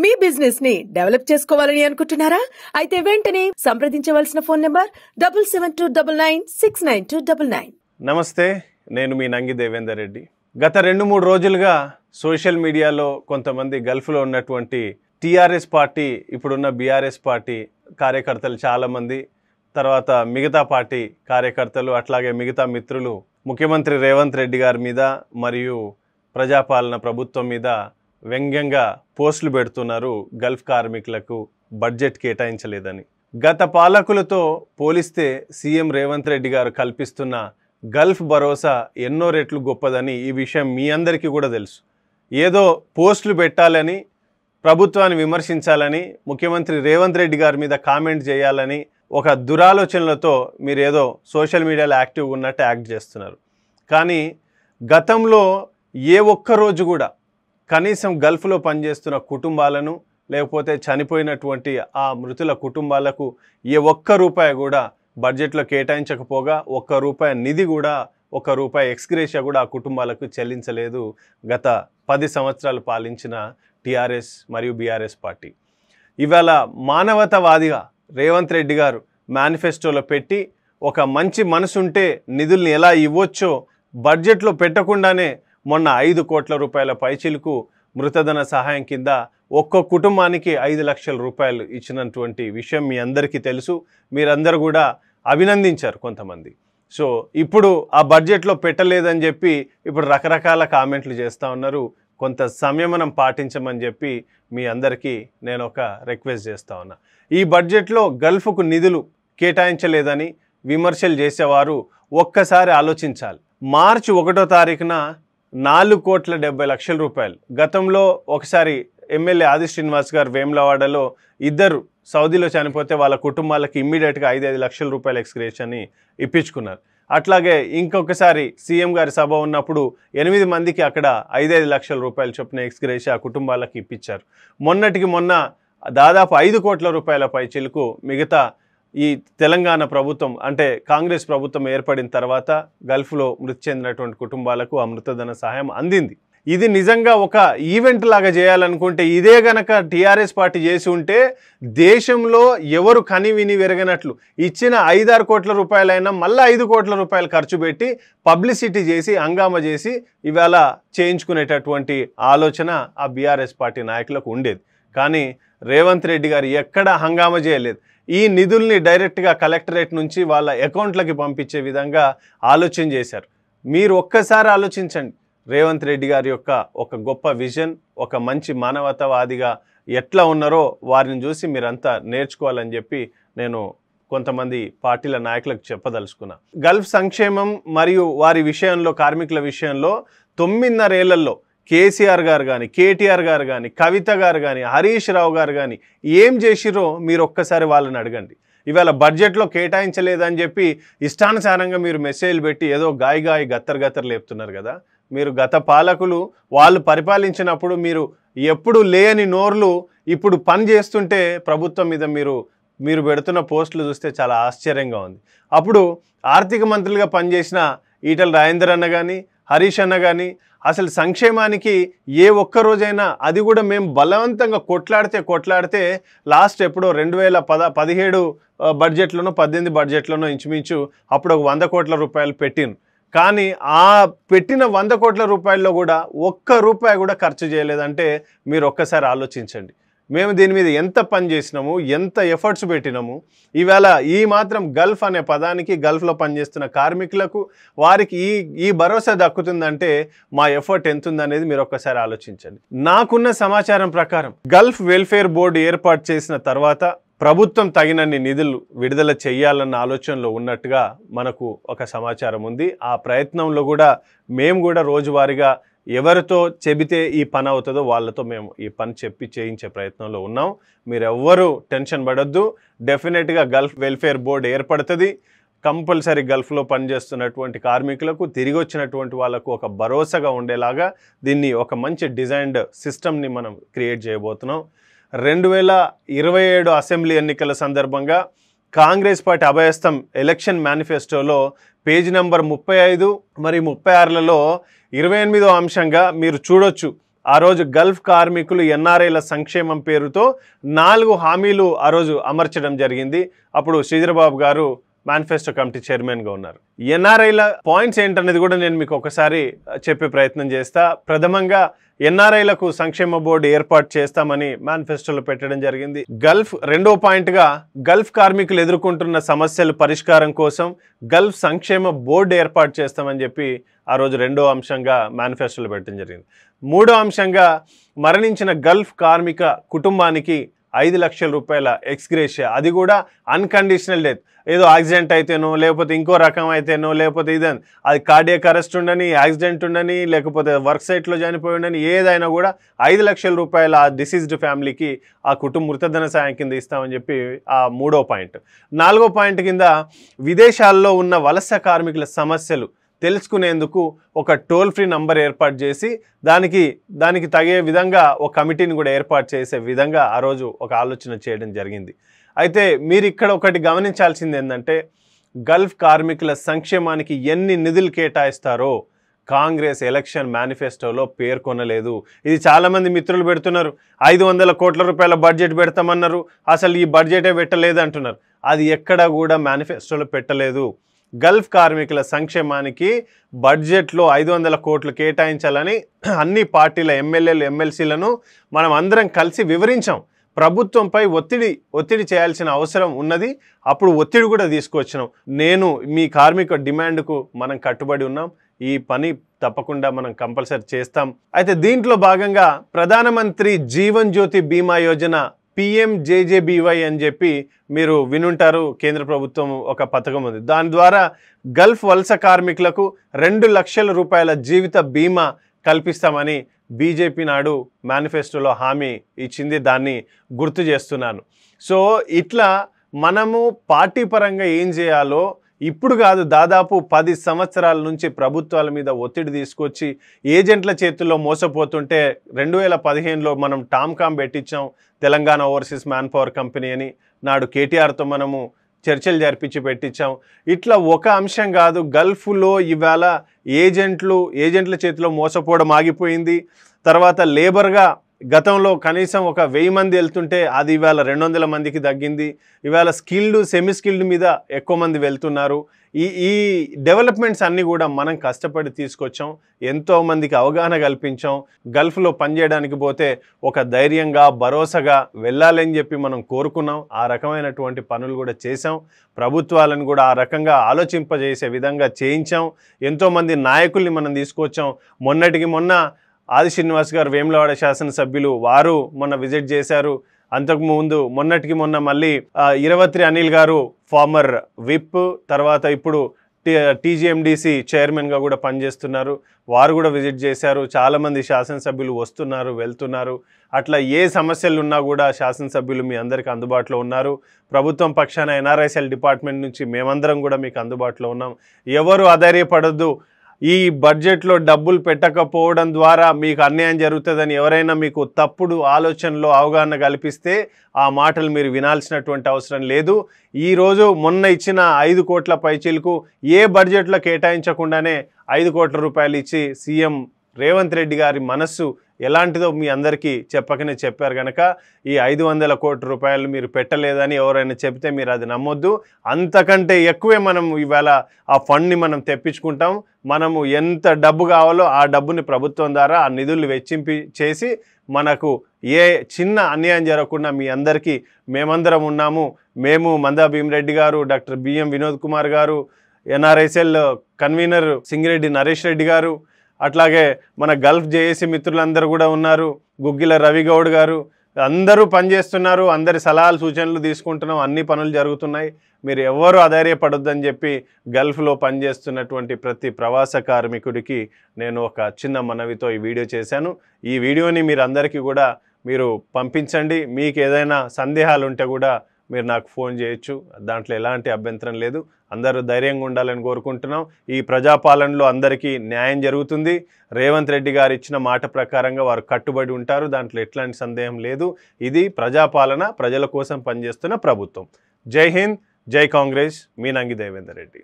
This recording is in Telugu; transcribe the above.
మీ బిజినెస్ ని డెవలప్ చేసుకోవాలని అనుకుంటున్నారా? అయితే వెంటనే సంప్రదించవలసిన ఫోన్ నంబర్ 7729969299. నమస్తే, నేను మీ నంగి దేవేందర్ రెడ్డి. గత 2-3 రోజులుగా సోషల్ మీడియాలో కొంతమంది గల్ఫ్లో ఉన్నటువంటి టీఆర్ఎస్ పార్టీ, ఇప్పుడున్న బీఆర్ఎస్ పార్టీ కార్యకర్తలు చాలామంది, తర్వాత మిగతా పార్టీ కార్యకర్తలు, అట్లాగే మిగతా మిత్రులు ముఖ్యమంత్రి రేవంత్ రెడ్డి గారి మీద మరియు ప్రజాపాలన ప్రభుత్వం మీద వ్యంగ్యంగా పోస్టులు పెడుతున్నారు. గల్ఫ్ కార్మికులకు బడ్జెట్ కేటాయించలేదని. గత పాలకులతో పోలిస్తే సీఎం రేవంత్ రెడ్డి గారు కల్పిస్తున్న గల్ఫ్ భరోసా ఎన్నో రెట్లు గొప్పదని ఈ విషయం మీ అందరికీ కూడా తెలుసు. ఏదో పోస్టులు పెట్టాలని, ప్రభుత్వాన్ని విమర్శించాలని, ముఖ్యమంత్రి రేవంత్ రెడ్డి గారి మీద కామెంట్ చేయాలని ఒక దురాలోచనలతో మీరు ఏదో సోషల్ మీడియాలో యాక్టివ్గా ఉన్నట్టు యాక్ట్ చేస్తున్నారు. కానీ గతంలో ఏ ఒక్క రోజు కూడా కనీసం గల్ఫ్లో పనిచేస్తున్న కుటుంబాలను, లేకపోతే చనిపోయినటువంటి ఆ మృతుల కుటుంబాలకు ఏ ఒక్క రూపాయి కూడా బడ్జెట్లో కేటాయించకపోగా, ఒక్క రూపాయి నిధి కూడా, ఒక్క రూపాయి ఎక్స్గ్రేషియా కూడా ఆ కుటుంబాలకు చెల్లించలేదు గత 10 సంవత్సరాలు పాలించిన టీఆర్ఎస్ మరియు బీఆర్ఎస్ పార్టీ. ఇవాళ మానవతావాదిగా రేవంత్ రెడ్డి గారు మేనిఫెస్టోలో పెట్టి ఒక మంచి మనసుంటే నిధుల్ని ఎలా ఇవ్వచ్చో బడ్జెట్లో పెట్టకుండానే మొన్న 5 కోట్ల రూపాయల పైచిలుకు మృతధన సహాయం కింద ఒక్కో కుటుంబానికి 5 లక్షల రూపాయలు ఇచ్చినటువంటి విషయం మీ అందరికీ తెలుసు. మీరందరూ కూడా అభినందించారు కొంతమంది. సో ఇప్పుడు ఆ బడ్జెట్లో పెట్టలేదని చెప్పి ఇప్పుడు రకరకాల కామెంట్లు చేస్తూ ఉన్నారు. కొంత సంయమనం పాటించమని చెప్పి మీ అందరికీ నేను ఒక రిక్వెస్ట్ చేస్తూ ఉన్నా. ఈ బడ్జెట్లో గల్ఫ్కు నిధులు కేటాయించలేదని విమర్శలు చేసేవారు ఒక్కసారి ఆలోచించాలి. మార్చి 1వ తారీఖున 4,70,00,000 రూపాయలు. గతంలో ఒకసారి ఎమ్మెల్యే ఆది శ్రీనివాస్ గారు వేములవాడలో ఇద్దరు సౌదీలో చనిపోతే వాళ్ళ కుటుంబాలకు ఇమ్మీడియట్గా 5 లక్షల రూపాయల ఎక్స్గ్రేషన్ని ఇప్పించుకున్నారు. అట్లాగే ఇంకొకసారి సీఎం గారి సభ ఉన్నప్పుడు 8 మందికి అక్కడ 5 లక్షల రూపాయల చొప్పున ఎక్స్గ్రేషియా కుటుంబాలకు ఇప్పించారు. మొన్నటికి మొన్న దాదాపు 5 కోట్ల రూపాయల పై చిలుకు మిగతా ఈ తెలంగాణ ప్రభుత్వం అంటే కాంగ్రెస్ ప్రభుత్వం ఏర్పడిన తర్వాత గల్ఫ్లో మృతి చెందినటువంటి కుటుంబాలకు ఆ మృతధన సహాయం అందింది. ఇది నిజంగా ఒక ఈవెంట్ లాగా చేయాలనుకుంటే, ఇదే గనక టీఆర్ఎస్ పార్టీ చేసి ఉంటే దేశంలో ఎవరు కని విని వెరగనట్లు ఇచ్చిన 5-6 కోట్ల రూపాయలైనా మళ్ళీ 5 కోట్ల రూపాయలు ఖర్చు పెట్టి పబ్లిసిటీ చేసి హంగామా చేసి ఇవాళ చేయించుకునేటటువంటి ఆలోచన ఆ బీఆర్ఎస్ పార్టీ నాయకులకు ఉండేది. కానీ రేవంత్ రెడ్డి గారు ఎక్కడా హంగామా చేయలేదు. ఈ నిధుల్ని డైరెక్ట్గా కలెక్టరేట్ నుంచి వాళ్ళ అకౌంట్లకి పంపించే విధంగా ఆలోచన చేశారు. మీరు ఒక్కసారి ఆలోచించండి. రేవంత్ రెడ్డి గారి యొక్క ఒక గొప్ప విజన్, ఒక మంచి మానవతావాదిగా ఎట్లా ఉన్నారో వారిని చూసి మీరంతా నేర్చుకోవాలని చెప్పి నేను కొంతమంది పార్టీల నాయకులకు చెప్పదలుచుకున్నా. గల్ఫ్ సంక్షేమం మరియు వారి విషయంలో, కార్మికుల విషయంలో 9.5 ఏళ్లలో కేసీఆర్ గారు కానీ, కేటీఆర్ గారు కానీ, కవిత గారు కానీ, హరీష్ రావు గారు కానీ ఏం చేసిరో మీరు ఒక్కసారి వాళ్ళని అడగండి. ఇవాళ బడ్జెట్లో కేటాయించలేదని చెప్పి ఇష్టానుసారంగా మీరు మెసేజ్లు పెట్టి ఏదో గాయి గత్తర్ లేపుతున్నారు కదా. మీరు గత పాలకులు వాళ్ళు పరిపాలించినప్పుడు మీరు ఎప్పుడు లేని నోర్లు ఇప్పుడు పని చేస్తుంటే ప్రభుత్వం మీద మీరు పెడుతున్న పోస్టులు చూస్తే చాలా ఆశ్చర్యంగా ఉంది. అప్పుడు ఆర్థిక మంత్రులుగా పనిచేసిన ఈటల రాజేందర్ అన్న కానీ, హరీష్ అన్న కానీ అసలు సంక్షేమానికి ఏ ఒక్క రోజైనా, అది కూడా మేము బలవంతంగా కొట్లాడితే లాస్ట్ ఎప్పుడో 2017 బడ్జెట్లోనో 18 బడ్జెట్లోనో ఇంచుమించు అప్పుడు ఒక 100 కోట్ల రూపాయలు పెట్టిను. కానీ ఆ పెట్టిన 100 కోట్ల రూపాయల్లో కూడా ఒక్క రూపాయి కూడా ఖర్చు చేయలేదంటే మీరు ఒక్కసారి ఆలోచించండి. మేము దీని మీద ఎంత పని చేసినాము, ఎంత ఎఫర్ట్స్ పెట్టినాము. ఇవాళ ఈ మాత్రం గల్ఫ్ అనే పదానికి, గల్ఫ్లో పనిచేస్తున్న కార్మికులకు వారికి ఈ భరోసా దక్కుతుందంటే మా ఎఫర్ట్ ఎంత ఉందనేది మీరు ఒక్కసారి ఆలోచించండి. నాకున్న సమాచారం ప్రకారం గల్ఫ్ వెల్ఫేర్ బోర్డు ఏర్పాటు చేసిన తర్వాత ప్రభుత్వం తగినన్ని నిధులు విడుదల చేయాలన్న ఆలోచనలో ఉన్నట్టుగా మనకు ఒక సమాచారం ఉంది. ఆ ప్రయత్నంలో కూడా మేము కూడా రోజువారీగా ఎవరితో చెబితే ఈ పని అవుతుందో వాళ్ళతో మేము ఈ పని చెప్పి చేయించే ప్రయత్నంలో ఉన్నాం. మీరు ఎవ్వరూ టెన్షన్ పడొద్దు. డెఫినెట్గా గల్ఫ్ వెల్ఫేర్ బోర్డు ఏర్పడుతుంది. కంపల్సరీ గల్ఫ్లో పనిచేస్తున్నటువంటి కార్మికులకు, తిరిగి వచ్చినటువంటి వాళ్ళకు ఒక భరోసాగా ఉండేలాగా దీన్ని ఒక మంచి డిజైన్డ్ సిస్టమ్ని మనం క్రియేట్ చేయబోతున్నాం. 2027 అసెంబ్లీ ఎన్నికల సందర్భంగా కాంగ్రెస్ పార్టీ అభయస్థం ఎలక్షన్ మేనిఫెస్టోలో పేజ్ నెంబర్ 35 మరియు 36లలో 28వ అంశంగా మీరు చూడొచ్చు. ఆ రోజు గల్ఫ్ కార్మికులు ఎన్ఆర్ఐల సంక్షేమం పేరుతో 4 హామీలు ఆ రోజు అమర్చడం జరిగింది. అప్పుడు శ్రీధరబాబు గారు మేనిఫెస్టో కమిటీ చైర్మన్గా ఉన్నారు. ఎన్ఆర్ఐల పాయింట్స్ ఏంటనేది కూడా నేను మీకు ఒకసారి చెప్పే ప్రయత్నం చేస్తా. ప్రథమంగా ఎన్ఆర్ఐలకు సంక్షేమ బోర్డు ఏర్పాటు చేస్తామని మేనిఫెస్టోలో పెట్టడం జరిగింది. రెండో పాయింట్గా గల్ఫ్ కార్మికులు ఎదుర్కొంటున్న సమస్యల పరిష్కారం కోసం గల్ఫ్ సంక్షేమ బోర్డు ఏర్పాటు చేస్తామని చెప్పి ఆ రోజు రెండో అంశంగా మేనిఫెస్టోలో పెట్టడం జరిగింది. మూడో అంశంగా మరణించిన గల్ఫ్ కార్మిక కుటుంబానికి 5 లక్షల రూపాయల ఎక్స్గ్రేషియా, అది కూడా అన్కండిషనల్ డెత్, ఏదో యాక్సిడెంట్ అయితేనో లేకపోతే ఇంకో రకం అయితేనో లేకపోతే ఇదని అది కార్డియాక్ అరెస్ట్ ఉండని, యాక్సిడెంట్ ఉండని, లేకపోతే వర్క్ సైట్లో చనిపోయి ఉండని, ఏదైనా కూడా 5 లక్షల రూపాయల ఆ డిసీజ్డ్ ఫ్యామిలీకి ఆ కుటుంబ మృతధన సాయం కింద ఇస్తామని చెప్పి ఆ మూడో పాయింట్. నాలుగో పాయింట్ కింద విదేశాల్లో ఉన్న వలస కార్మికుల సమస్యలు తెలుసుకునేందుకు ఒక టోల్ ఫ్రీ నంబర్ ఏర్పాటు చేసి దానికి తగే విధంగా ఒక కమిటీని కూడా ఏర్పాటు చేసే విధంగా ఆ రోజు ఒక ఆలోచన చేయడం జరిగింది. అయితే మీరు ఇక్కడ ఒకటి గమనించాల్సింది ఏంటంటే గల్ఫ్ కార్మికుల సంక్షేమానికి ఎన్ని నిధులు కేటాయిస్తారో కాంగ్రెస్ ఎలక్షన్ మేనిఫెస్టోలో పేర్కొనలేదు. ఇది చాలామంది మిత్రులు పెడుతున్నారు. 500 కోట్ల రూపాయల బడ్జెట్ పెడతామన్నారు, అసలు ఈ బడ్జెటే పెట్టలేదు అంటున్నారు. అది ఎక్కడ కూడా మేనిఫెస్టోలో పెట్టలేదు. గల్ఫ్ కార్మికుల సంక్షేమానికి బడ్జెట్లో 500 కోట్లు కేటాయించాలని అన్ని పార్టీల ఎమ్మెల్యేలు ఎమ్మెల్సీలను మనం అందరం కలిసి వివరించాం. ప్రభుత్వంపై ఒత్తిడి చేయాల్సిన అవసరం ఉన్నది. అప్పుడు ఒత్తిడి కూడా తీసుకొచ్చినాం. నేను మీ కార్మిక డిమాండ్కు మనం కట్టుబడి ఉన్నాం, ఈ పని తప్పకుండా మనం కంపల్సరీ చేస్తాం. అయితే దీంట్లో భాగంగా ప్రధానమంత్రి జీవన్ జ్యోతి బీమా యోజన PMJJBY అని చెప్పి మీరు వినుంటారు. కేంద్ర ప్రభుత్వం ఒక పథకం ఉంది. దాని ద్వారా గల్ఫ్ వలస కార్మికులకు 2 లక్షల రూపాయల జీవిత బీమా కల్పిస్తామని బీజేపీ నాడు మేనిఫెస్టోలో హామీ ఇచ్చింది. దాన్ని గుర్తు చేస్తున్నాను. సో ఇట్లా మనము పార్టీ పరంగా ఏం చేయాలో ఇప్పుడు కాదు, దాదాపు 10 సంవత్సరాల నుంచి ప్రభుత్వాల మీద ఒత్తిడి తీసుకొచ్చి ఏజెంట్ల చేతుల్లో మోసపోతుంటే 2015లో మనం టామ్కామ్ పెట్టించాం, Telangana overseas manpower company అని. నాడు కేటీఆర్తో మనము చర్చలు జరిపించి పెట్టించాం. ఇట్లా ఒక అంశం కాదు, గల్ఫ్లో ఇవాళ ఏజెంట్ల చేతిలో మోసపోవడం ఆగిపోయింది. తర్వాత లేబర్గా గతంలో కనీసం ఒక 1000 మంది వెళ్తుంటే అది ఇవాళ 200 మందికి తగ్గింది. ఇవాళ స్కిల్డ్ సెమీ స్కిల్డ్ మీద ఎక్కువ మంది వెళ్తున్నారు. ఈ డెవలప్మెంట్స్ అన్నీ కూడా మనం కష్టపడి తీసుకొచ్చాం. ఎంతోమందికి అవగాహన కల్పించాం. గల్ఫ్లో పనిచేయడానికి పోతే ఒక ధైర్యంగా భరోసాగా వెళ్ళాలని చెప్పి మనం కోరుకున్నాం. ఆ రకమైనటువంటి పనులు కూడా చేశాం. ప్రభుత్వాలను కూడా ఆ రకంగా ఆలోచింపజేసే విధంగా చేయించాం. ఎంతోమంది నాయకుల్ని మనం తీసుకొచ్చాం. మొన్న ఆది శ్రీనివాస్ గారు వేములవాడ శాసనసభ్యులు వారు మొన్న విజిట్ చేశారు. అంతకుముందు మొన్న మళ్ళీ ఇరవత్రి అనిల్ గారు ఫార్మర్ విప్, తర్వాత ఇప్పుడు TGMDC చైర్మన్గా కూడా పనిచేస్తున్నారు. వారు కూడా విజిట్ చేశారు. చాలామంది శాసనసభ్యులు వస్తున్నారు, వెళ్తున్నారు. అట్లా ఏ సమస్యలు ఉన్నా కూడా శాసనసభ్యులు మీ అందరికీ అందుబాటులో ఉన్నారు. ప్రభుత్వం పక్షాన NRICL డిపార్ట్మెంట్ నుంచి మేమందరం కూడా మీకు అందుబాటులో ఉన్నాం. ఎవరు అధైర్యపడొద్దు. ఈ బడ్జెట్లో డబ్బులు పెట్టకపోవడం ద్వారా మీకు అన్యాయం జరుగుతుందని ఎవరైనా మీకు తప్పుడు ఆలోచనలో అవగాహన కల్పిస్తే ఆ మాటలు మీరు వినాల్సినటువంటి అవసరం లేదు. ఈరోజు మొన్న ఇచ్చిన 5 కోట్ల పైచీలకు ఏ బడ్జెట్లో కేటాయించకుండానే 5 కోట్ల రూపాయలు ఇచ్చి సీఎం రేవంత్ రెడ్డి గారి మనస్సు ఎలాంటిదో మీ అందరికీ చెప్పకనే చెప్పారు కనుక ఈ 500 కోట్ల రూపాయలు మీరు పెట్టలేదని ఎవరైనా చెబితే మీరు అది నమ్మొద్దు. అంతకంటే ఎక్కువే మనం ఇవాళ ఆ ఫండ్ని మనం తెప్పించుకుంటాం. మనము ఎంత డబ్బు కావాలో ఆ డబ్బుని ప్రభుత్వం ద్వారా ఆ నిధులు వెచ్చింపి చేసి మనకు ఏ చిన్న అన్యాయం జరగకుండా మీ అందరికీ మేమందరం ఉన్నాము. మేము మందా భీమరెడ్డి గారు, డాక్టర్ బిఎం వినోద్ కుమార్ గారు, NRICL కన్వీనర్ సింగిరెడ్డి నరేష్ రెడ్డి గారు, అట్లాగే మన గల్ఫ్ జేఏసీ మిత్రులందరూ కూడా ఉన్నారు. గుగ్గిల రవిగౌడ్ గారు అందరూ పనిచేస్తున్నారు. అందరి సలహాలు సూచనలు తీసుకుంటున్నాం. అన్ని పనులు జరుగుతున్నాయి. మీరు ఎవరు అధైర్యపడొద్దని చెప్పి గల్ఫ్లో పనిచేస్తున్నటువంటి ప్రతి ప్రవాస కార్మికుడికి నేను ఒక చిన్న మనవితో ఈ వీడియో చేశాను. ఈ వీడియోని మీరు అందరికీ కూడా మీరు పంపించండి. మీకు ఏదైనా సందేహాలు ఉంటే కూడా మీరు నాకు ఫోన్ చేయొచ్చు. దాంట్లో ఎలాంటి అభ్యంతరం లేదు. అందరూ ధైర్యంగా ఉండాలని కోరుకుంటున్నాం. ఈ ప్రజాపాలనలో అందరికీ న్యాయం జరుగుతుంది. రేవంత్ రెడ్డి గారు ఇచ్చిన మాట ప్రకారంగా వారు కట్టుబడి ఉంటారు. దాంట్లో ఎట్లాంటి సందేహం లేదు. ఇది ప్రజాపాలన, ప్రజల కోసం పనిచేస్తున్న ప్రభుత్వం. జై హింద్, జై కాంగ్రెస్. మీ నంగి దేవేందర్ రెడ్డి.